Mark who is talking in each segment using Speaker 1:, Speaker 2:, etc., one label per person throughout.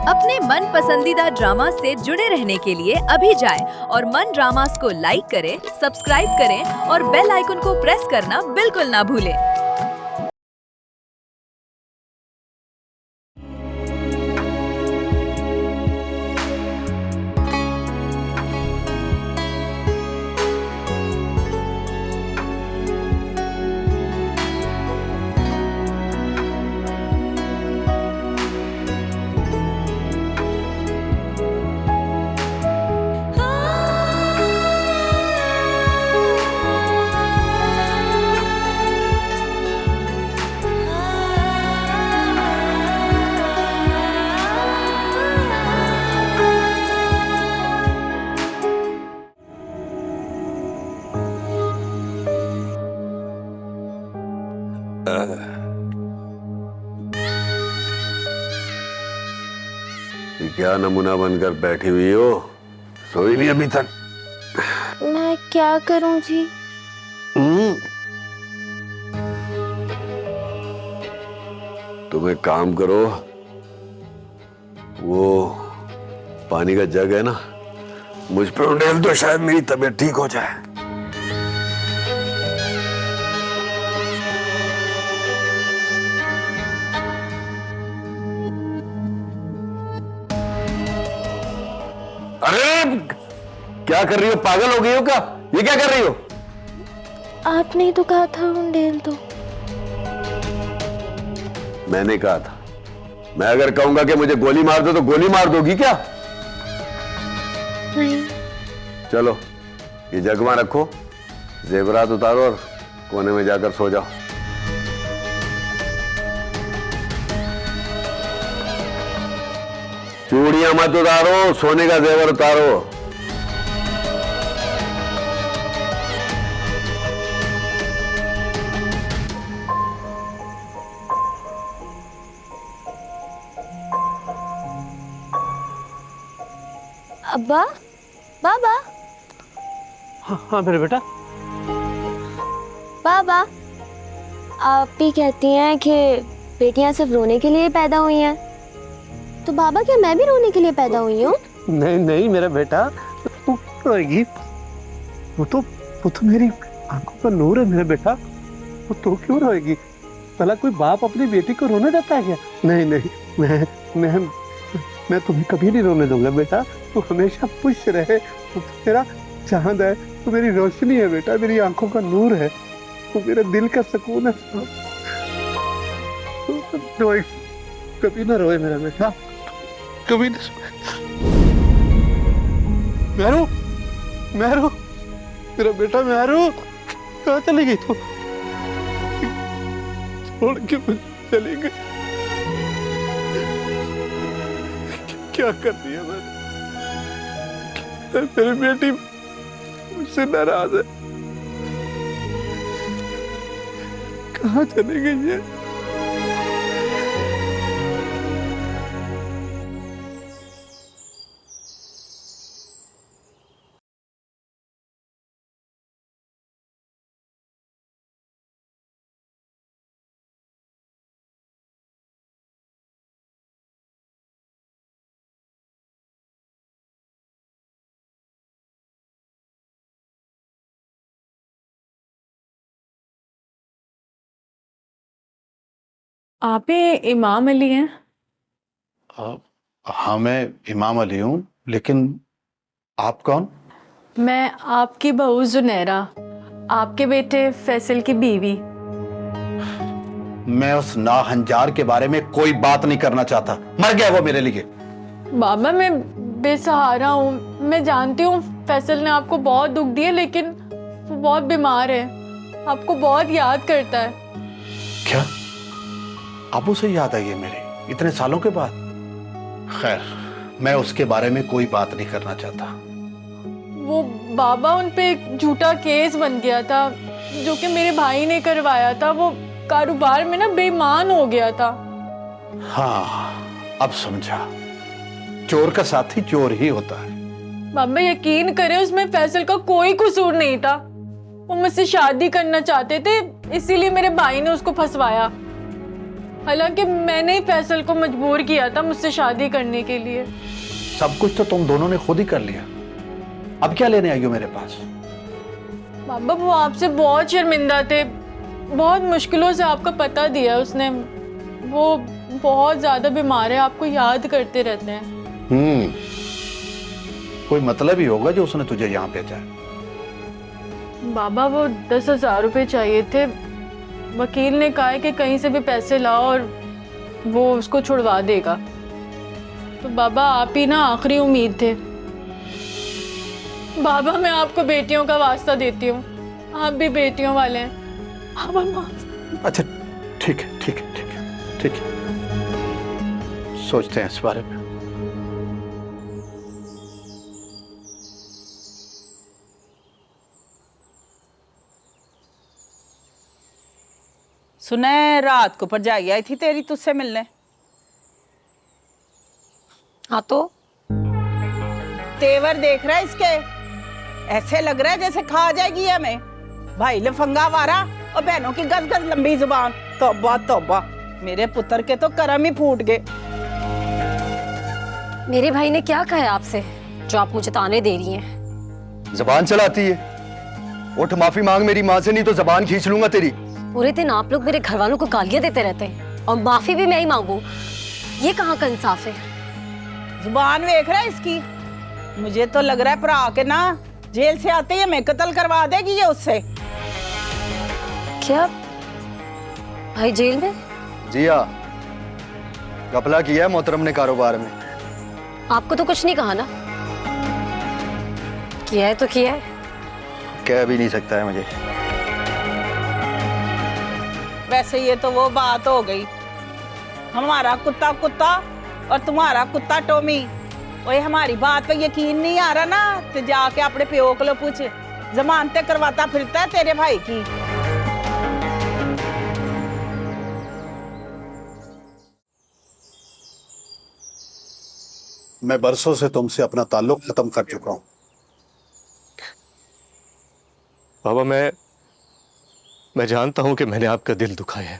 Speaker 1: अपने मन पसंदीदा ड्रामा से जुड़े रहने के लिए अभी जाएं और मन ड्रामास को लाइक करें, सब्सक्राइब करें और बेल आइकन को प्रेस करना बिल्कुल ना भूलें।
Speaker 2: ये क्या नमूना बनकर बैठी हुई हो? सोई नहीं अभी तक?
Speaker 3: मैं क्या करूं जी?
Speaker 2: तुम एक काम करो, वो पानी का जग है ना, मुझ पर उंडेल तो शायद मेरी तबीयत ठीक हो जाए। अरे क्या कर रही हो? पागल हो गई हो क्या? ये क्या कर रही हो?
Speaker 3: आपने ही तो कहा था उंडेल दो।
Speaker 2: मैंने कहा था? मैं अगर कहूंगा कि मुझे गोली मार दो तो गोली मार दोगी क्या?
Speaker 3: नहीं।
Speaker 2: चलो ये जग वहां रखो, जेवरात उतारो और कोने में जाकर सो जाओ। चूड़ियां मत उतारो, सोने का जेवर उतारो।
Speaker 3: अब्बा, बाबा,
Speaker 4: हाँ मेरे बेटा।
Speaker 3: बाबा, आप ही कहती हैं कि बेटियां सिर्फ रोने के लिए पैदा हुई हैं, तो बाबा क्या मैं भी रोने के लिए पैदा हुई हूँ?
Speaker 4: नहीं नहीं मेरा बेटा, तू रोएगी? वो तो मेरी आंखों का नूर है मेरा बेटा। वो तो क्यों रोएगी? भला कोई बाप अपनी बेटी को रोने देता है क्या? नहीं नहीं, मैं तुम्हें कभी नहीं रोने दूंगा बेटा। तू हमेशा खुश रहे। तू मेरा चांद है, तू मेरी रोशनी है बेटा, मेरी आंखों का नूर है, तू मेरे दिल का सुकून है। रोए कभी ना रोए मेरा बेटा, कभी ना। मैरू, मैरू, मेरा बेटा मैरू, कहाँ चली गई तू? छोड़ के चली गई। क्या कर दिया मैंने? तेरी बेटी मुझसे नाराज है। कहाँ चली गई है?
Speaker 5: आप ही इमाम अली हैं?
Speaker 6: हाँ मैं इमाम अली हूँ, लेकिन आप कौन?
Speaker 5: मैं आपकी बहू जुनैरा, आपके बेटे फैसल की बीवी।
Speaker 6: मैं उस नाहंजार के बारे में कोई बात नहीं करना चाहता। मर गया वो मेरे लिए।
Speaker 5: बाबा मैं बेसहारा हूँ, मैं जानती हूँ फैसल ने आपको बहुत दुख दिया, लेकिन वो बहुत बीमार है, आपको बहुत याद करता है।
Speaker 6: क्या अब उसे याद आई है मेरे इतने सालों के बाद? खैर, मैं उसके बारे में कोई बात नहीं करना चाहता।
Speaker 5: वो बाबा उन पे एक झूठा केस बन गया था जो कि मेरे भाई ने करवाया था। वो कारोबार में ना बेईमान हो गया था।
Speaker 6: हाँ अब समझा, चोर का साथी चोर ही होता है।
Speaker 5: बाबा यकीन करें उसमें फैसल का कोई कसूर नहीं था। वो मुझसे शादी करना चाहते थे, इसीलिए मेरे भाई ने उसको फंसवाया। हालांकि मैंने ही फैसल को मजबूर किया था मुझसे शादी करने के लिए।
Speaker 6: सब कुछ तो तुम दोनों ने खुद ही कर लिया, अब क्या लेने आई हो मेरे पास?
Speaker 5: बाबा वो आपसे बहुत शर्मिंदा थे, बहुत मुश्किलों से आपका पता दिया उसने। वो बहुत ज्यादा बीमार है, आपको याद करते रहते हैं।
Speaker 6: कोई मतलब ही होगा जो उसने तुझे यहाँ भेजा है।
Speaker 5: बाबा वो 10,000 रुपये चाहिए थे, वकील ने कहा है कि कहीं से भी पैसे लाओ और वो उसको छुड़वा देगा। तो बाबा आप ही ना आखिरी उम्मीद थे। बाबा मैं आपको बेटियों का वास्ता देती हूँ, आप भी बेटियों वाले हैं। बाबा माफ।
Speaker 6: अच्छा ठीक है ठीक है ठीक है ठीक है, सोचते हैं इस बारे में।
Speaker 7: सुने रात को भरजाई आई थी तेरी तुझसे मिलने।
Speaker 8: हाँ तो
Speaker 7: तेवर देख रहा है इसके, ऐसे लग रहा है जैसे खा जाएगी हमें। भाई लफंगा वारा और बहनों की गज गज लंबी जुबान। तौबा तौबा, मेरे पुत्र के तो करम ही फूट गए।
Speaker 8: मेरे भाई ने क्या कहा है आपसे जो आप मुझे ताने दे रही हैं?
Speaker 9: जबान चलाती है। उठ माफी मांग मेरी माँ से, नहीं तो जबान खींच लूंगा तेरी।
Speaker 8: पूरे दिन आप लोग मेरे घर वालों को गालियां देते रहते हैं और माफी भी मैं ही मांगू, ये कहाँ का इंसाफ है?
Speaker 7: जुबान देख रहा है इसकी, मुझे तो लग रहा है भरा के ना जेल से आते ही हमें कत्ल करवा देगी ये उससे।
Speaker 8: क्या भाई जेल में?
Speaker 9: जी हाँ, घपला किया है मोहतरम ने कारोबार में।
Speaker 8: आपको तो कुछ नहीं कहा ना? किया है तो किया है।
Speaker 9: कह भी नहीं सकता है मुझे।
Speaker 7: वैसे ये तो वो बात हो गई, हमारा कुत्ता कुत्ता और तुम्हारा कुत्ता टोमी। ओए हमारी बात पे यकीन नहीं आ रहा ना, तो जाके अपने प्यो को पूछ, जमानतें करवाता फिरता है तेरे भाई की।
Speaker 6: मैं बरसों से तुमसे अपना ताल्लुक खत्म कर चुका हूं।
Speaker 10: बाबा मैं जानता हूं कि मैंने आपका दिल दुखाया है,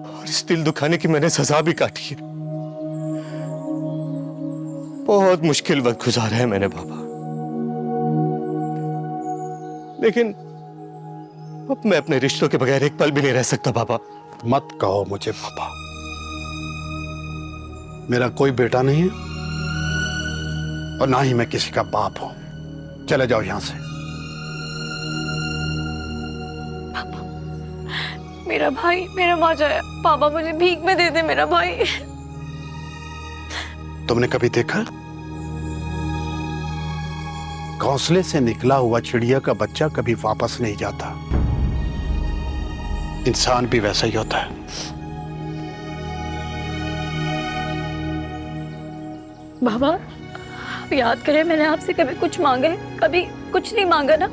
Speaker 10: और इस दिल दुखाने की मैंने सजा भी काटी है। बहुत मुश्किल वक्त गुजारा है मैंने बाबा, लेकिन अब मैं अपने रिश्तों के बगैर एक पल भी नहीं रह सकता बाबा।
Speaker 6: मत कहो मुझे पापा, मेरा कोई बेटा नहीं है और ना ही मैं किसी का बाप हूं। चले जाओ यहां से।
Speaker 5: मेरा भाई मेरा माँ जाया, पापा मुझे भीख में दे दे मेरा भाई।
Speaker 6: तुमने कभी देखा घोंसले से निकला हुआ चिड़िया का बच्चा कभी वापस नहीं जाता? इंसान भी वैसा ही होता है।
Speaker 5: बाबा आप याद करें, मैंने आपसे कभी कुछ मांगा है? कभी कुछ नहीं मांगा ना।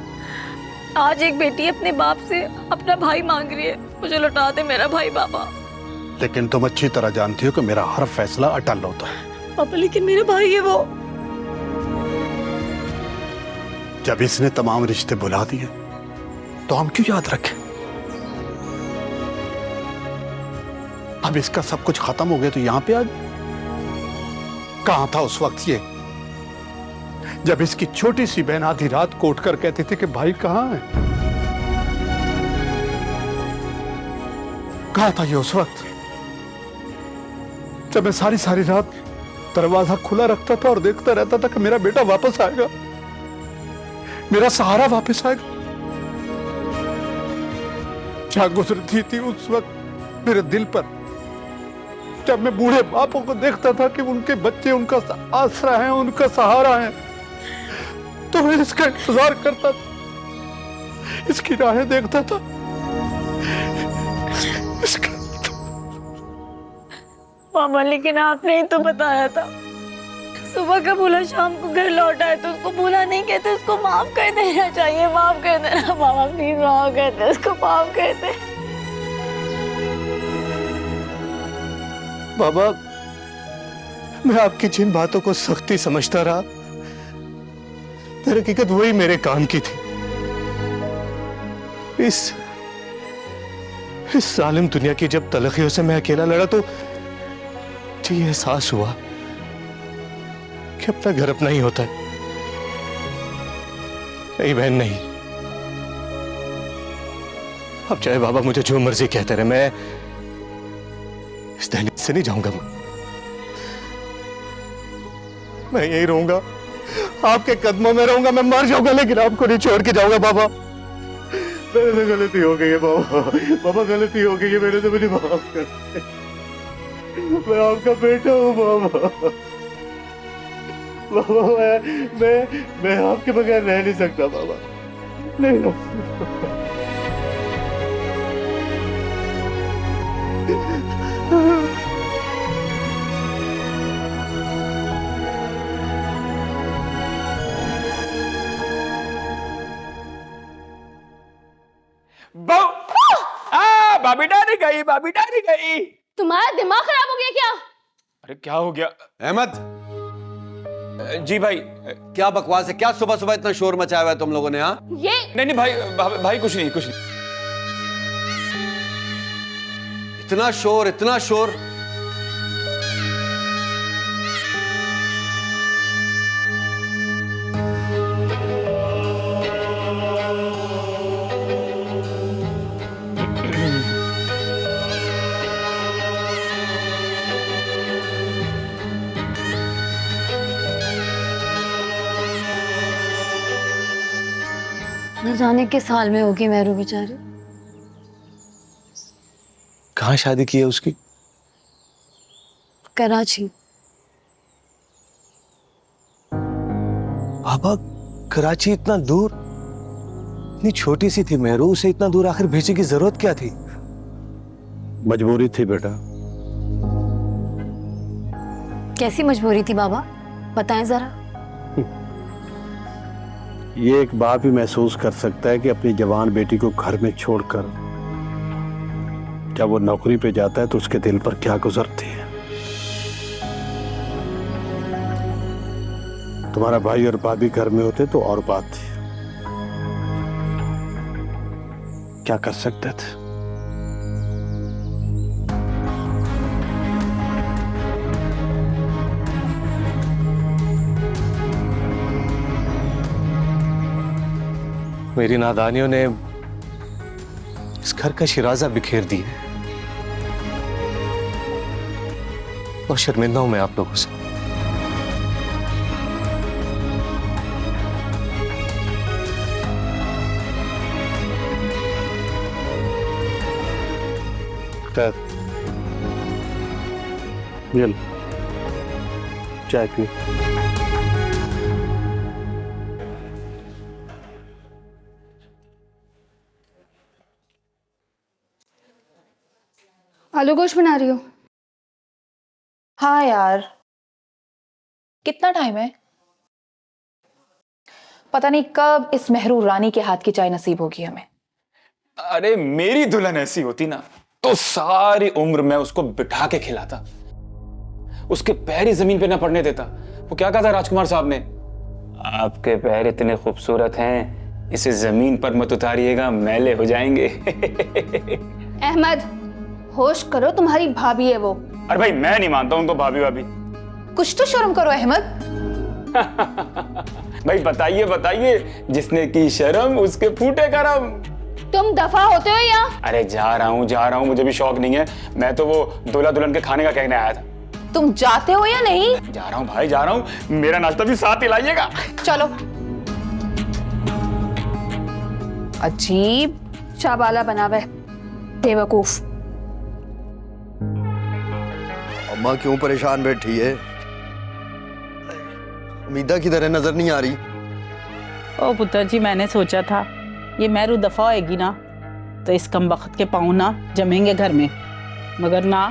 Speaker 5: आज एक बेटी अपने बाप से अपना भाई मांग रही है, मुझे लौटा दे मेरा भाई बाबा।
Speaker 6: लेकिन तुम अच्छी तरह जानती हो कि मेरा हर फैसला अटल होता है।
Speaker 5: पापा लेकिन मेरा भाई है वो।
Speaker 6: जब इसने तमाम रिश्ते बुला दिए तो हम क्यों याद रखें? अब इसका सब कुछ खत्म हो गया तो यहां पे आज कहां था उस वक्त ये, जब इसकी छोटी सी बहन आधी रात को उठकर कहती थी कि भाई कहां है? कहां था ये उस वक्त जब मैं सारी सारी रात दरवाजा खुला रखता था और देखता रहता था कि मेरा बेटा वापस आएगा, मेरा सहारा वापस आएगा? क्या गुजरती थी उस वक्त मेरे दिल पर जब मैं बूढ़े बापों को देखता था कि उनके बच्चे उनका आसरा है, उनका सहारा है, तो मैं इसका इंतजार करता था, इसकी राहें देखता था।
Speaker 5: मामा लेकिन आपने ही तो बताया था, सुबह का बोला शाम को घर लौट आए तो उसको भूला नहीं कहते, उसको माफ कर देना चाहिए। माफ कर देना मामा, प्लीज माफ कर दे, उसको माफ कर दे।
Speaker 10: बाबा मैं आपकी जिन बातों को सख्ती समझता रहा, दर हकीकत वही मेरे काम की थी। इस जालिम दुनिया की जब तलखियों से मैं अकेला लड़ा तो मुझे ये एहसास हुआ कि अपना घर अपना ही होता है। नहीं बहन नहीं, अब चाहे बाबा मुझे जो मर्जी कहते रहे, मैं इस दहलीज से नहीं जाऊंगा। मैं यही रहूंगा, आपके कदमों में रहूंगा, मैं मर जाऊंगा लेकिन आपको नहीं छोड़ के जाऊंगा बाबा। मेरे से गलती हो गई है बाबा, बाबा गलती हो गई है मेरे से, मुझे माफ कर दे। मैं आपका बेटा हूँ बाबा। बाबा मैं आपके बगैर रह नहीं सकता बाबा, नहीं रह सकता।
Speaker 11: भाभी डर गई, भाभी डर गई।
Speaker 3: तुम्हारा दिमाग खराब हो गया क्या?
Speaker 11: अरे क्या हो गया?
Speaker 2: अहमद,
Speaker 11: जी भाई।
Speaker 2: क्या बकवास है? क्या सुबह सुबह इतना शोर मचाया हुआ है तुम लोगों ने? हाँ
Speaker 3: ये
Speaker 11: नहीं भाई, भाई कुछ नहीं, कुछ नहीं।
Speaker 2: इतना शोर, इतना शोर।
Speaker 8: न जाने किस हाल में होगी मेहरू बेचारी।
Speaker 10: कहाँ शादी की है उसकी?
Speaker 8: कराची।
Speaker 10: बाबा कराची इतना दूर? इतनी छोटी सी थी मेहरू, उसे इतना दूर आखिर भेजने की जरूरत क्या थी?
Speaker 6: मजबूरी थी बेटा।
Speaker 8: कैसी मजबूरी थी बाबा, बताएं जरा।
Speaker 6: ये एक बाप ही महसूस कर सकता है कि अपनी जवान बेटी को घर में छोड़कर जब वो नौकरी पे जाता है तो उसके दिल पर क्या गुजरती है। तुम्हारा भाई और भाभी घर में होते तो और बात थी, क्या कर सकते थे।
Speaker 10: मेरी नादानियों ने इस घर का शिराजा बिखेर दिया। बहुत शर्मिंदा हूं मैं आप लोगों से।
Speaker 6: ये लो, चाय पियो।
Speaker 5: आलू गोश्त बना रही हो?
Speaker 12: हाँ यार, कितना टाइम है? पता नहीं कब इस मेहरू रानी के हाथ की चाय नसीब होगी हमें।
Speaker 11: अरे मेरी दुल्हन ऐसी होती ना तो सारी उम्र मैं उसको बिठा के खिलाता, उसके पैर ही जमीन पे ना पड़ने देता। वो क्या कहा था राजकुमार साहब ने? आपके पैर इतने खूबसूरत हैं, इसे जमीन पर मत उतारिएगा, मैले हो जाएंगे।
Speaker 5: अहमद, होश करो, तुम्हारी भाभी है वो।
Speaker 11: अरे भाई मैं नहीं मानता उनको भाभी भाभी।
Speaker 12: कुछ तो शर्म करो अहमद।
Speaker 11: भाई बताइए बताइए, जिसने की शर्म उसके फूटे करम।
Speaker 5: तुम दफा होते हो या?
Speaker 11: अरे जा रहा हूँ, मुझे भी शौक नहीं है। मैं तो वो दूल्हा दुल्हन के खाने का कहने आया था।
Speaker 12: तुम जाते हो या नहीं?
Speaker 11: जा रहा हूँ भाई, जा रहा हूँ। मेरा नाश्ता भी साथ ही लाइएगा।
Speaker 12: चलो। अजीब
Speaker 5: चाबाला बनावे बेवकूफ।
Speaker 9: अम्मा क्यों परेशान बैठी है? उम्मीदा की तरह नजर नहीं आ रही।
Speaker 7: ओ पुत्र जी, मैंने सोचा था ये मेहरू दफा होएगी ना तो इस कम वक्त के पाँव ना जमेंगे घर में, मगर ना,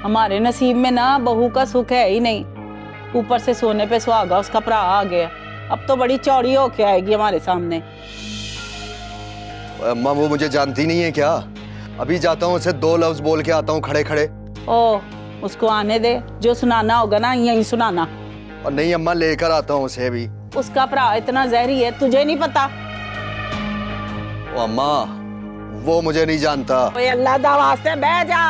Speaker 7: हमारे नसीब में ना बहू का सुख है ही नहीं। ऊपर से सोने पे सुहागा उसका भरा आ गया, अब तो बड़ी चौड़ी होके आएगी हमारे सामने।
Speaker 9: अम्मा वो मुझे जानती नहीं है क्या? अभी जाता हूँ, उसे 2 लफ्ज बोल के आता हूँ खड़े खड़े।
Speaker 7: ओ उसको आने दे, जो सुनाना होगा ना यही सुनाना।
Speaker 9: और नहीं अम्मा, लेकर आता हूँ उसे भी।
Speaker 7: उसका भरा इतना जहरी है, तुझे नहीं पता?
Speaker 9: ओ अम्मा, वो मुझे नहीं जानता।
Speaker 7: ओए अल्लाह दा वास्ते बह जा,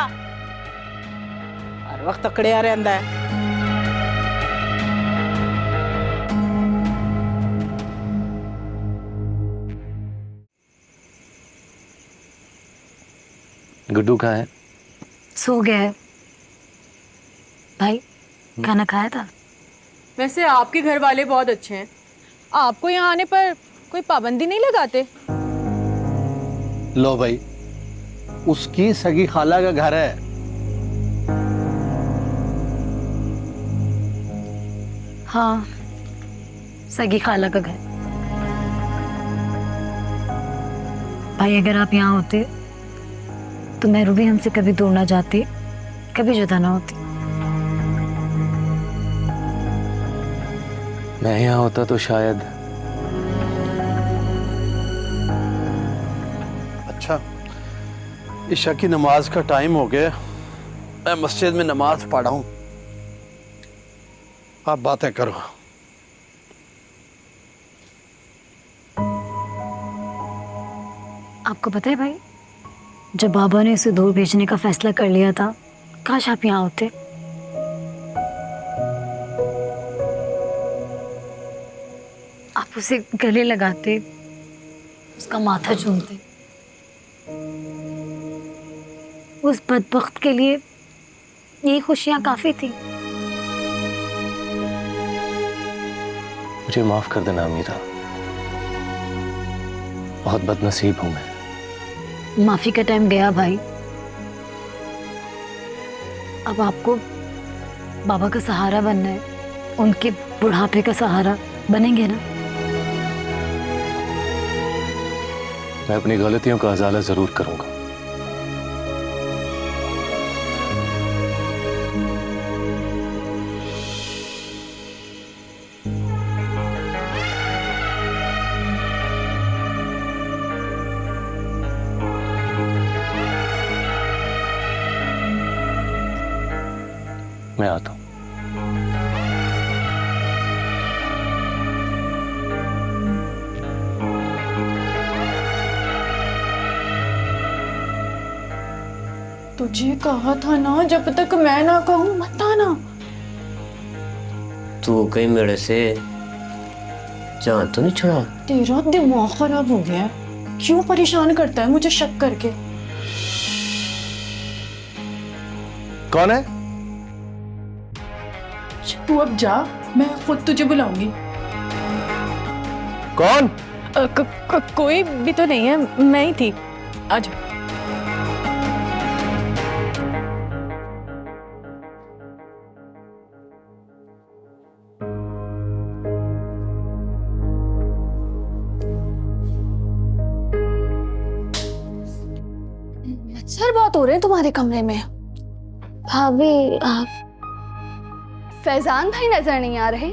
Speaker 7: हर वक्त तकड़िया रहंदा है।
Speaker 4: गुड्डू कहाँ है?
Speaker 8: सो गया है। भाई खाना खाया था?
Speaker 5: वैसे आपके घर वाले बहुत अच्छे हैं, आपको यहाँ आने पर कोई पाबंदी नहीं लगाते।
Speaker 4: लो भाई, उसकी सगी खाला का घर है।
Speaker 8: हाँ, सगी खाला का घर। भाई अगर आप यहाँ होते तो मैं रूबी हमसे कभी दूर ना जाती, कभी जुदा ना होती।
Speaker 13: मैं यहाँ होता तो शायद।
Speaker 4: अच्छा, ईशा की नमाज का टाइम हो गया, मैं मस्जिद में नमाज पढ़ा हूँ, आप बातें करो।
Speaker 8: आपको पता है भाई, जब बाबा ने उसे दूर भेजने का फैसला कर लिया था, काश आप यहाँ होते। आप उसे गले लगाते, उसका माथा चूमते। उस बदबख्त के लिए ये खुशियां काफी थी।
Speaker 13: मुझे माफ कर देना अमीरा, बहुत बदनसीब हूं मैं।
Speaker 8: माफी का टाइम गया भाई। अब आपको बाबा का सहारा बनना है, उनके बुढ़ापे का सहारा बनेंगे ना।
Speaker 13: मैं अपनी गलतियों का अजाला जरूर करूंगा। मैं आता हूं।
Speaker 5: तुझे कहा था ना, जब तक मैं ना कहूं मत आना।
Speaker 14: तू कहीं मेरे से जान तो नहीं छुड़ा?
Speaker 5: तेरा दिमाग खराब हो गया है, क्यों परेशान करता है मुझे शक करके?
Speaker 4: कौन है?
Speaker 5: तू अब जा, मैं खुद तुझे बुलाऊंगी।
Speaker 4: कौन?
Speaker 5: कोई भी तो नहीं है, मैं ही थी। आजा।
Speaker 3: मच्छर बहुत हो रहे हैं तुम्हारे कमरे में। भाभी, आप फैजान भाई नजर नहीं आ रहे?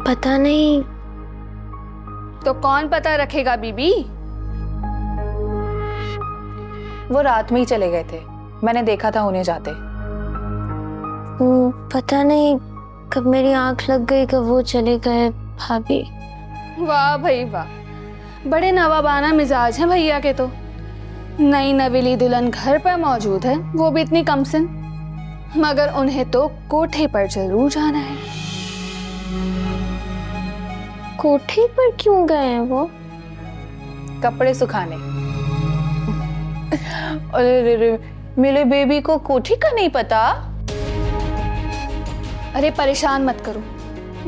Speaker 3: पता नहीं। तो कौन पता रखेगा बीबी?
Speaker 12: वो रात में ही चले गए थे, मैंने देखा था उन्हें जाते।
Speaker 3: पता नहीं कब मेरी आंख लग गई, कब वो चले गए। भाभी, वाह भाई वाह, बड़े नवाबाना मिजाज हैं भैया के तो। नई नवेली दुल्हन घर पर मौजूद है, वो भी इतनी कम सिन, मगर उन्हें तो कोठे पर जरूर जाना है। कोठे पर क्यों गए हैं वो?
Speaker 12: कपड़े सुखाने। अरे मेरे बेबी को कोठी का नहीं पता?
Speaker 3: अरे परेशान मत करो,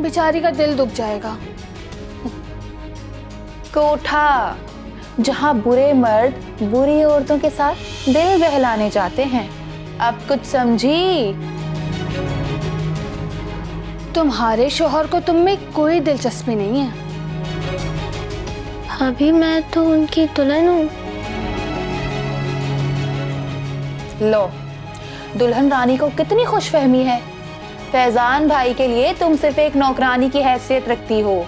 Speaker 3: बेचारी का दिल दुख जाएगा।
Speaker 12: कोठा, जहाँ बुरे मर्द बुरी औरतों के साथ दिल बहलाने जाते हैं। अब कुछ समझी?
Speaker 3: तुम्हारे शोहर को तुम में कोई दिलचस्पी नहीं है। भाभी, मैं तो उनकी दुल्हन हूँ।
Speaker 12: लो, दुल्हन रानी को कितनी खुशफहमी है। फैजान भाई के लिए तुम सिर्फ एक नौकरानी की हैसियत रखती हो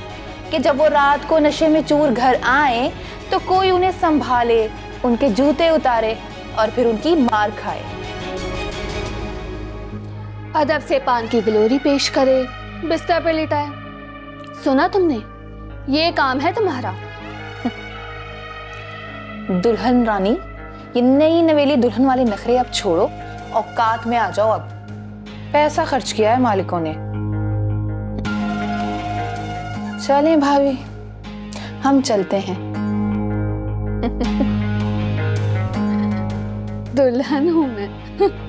Speaker 12: कि जब वो रात को नशे में चूर घर आए तो कोई उन्हें संभाले, उनके जूते उतारे और फिर उनकी मार खाए।
Speaker 3: अदब से पान की गिलोरी पेश करे, बिस्तर पर लिटाए। सुना तुमने? ये काम है तुम्हारा।
Speaker 12: दुल्हन रानी, ये नई नवेली दुल्हन वाले नखरे अब छोड़ो, औकात में आ जाओ। अब पैसा खर्च किया है मालिकों ने। चलें भाभी, हम चलते हैं।
Speaker 3: दुल्हन हूं मैं।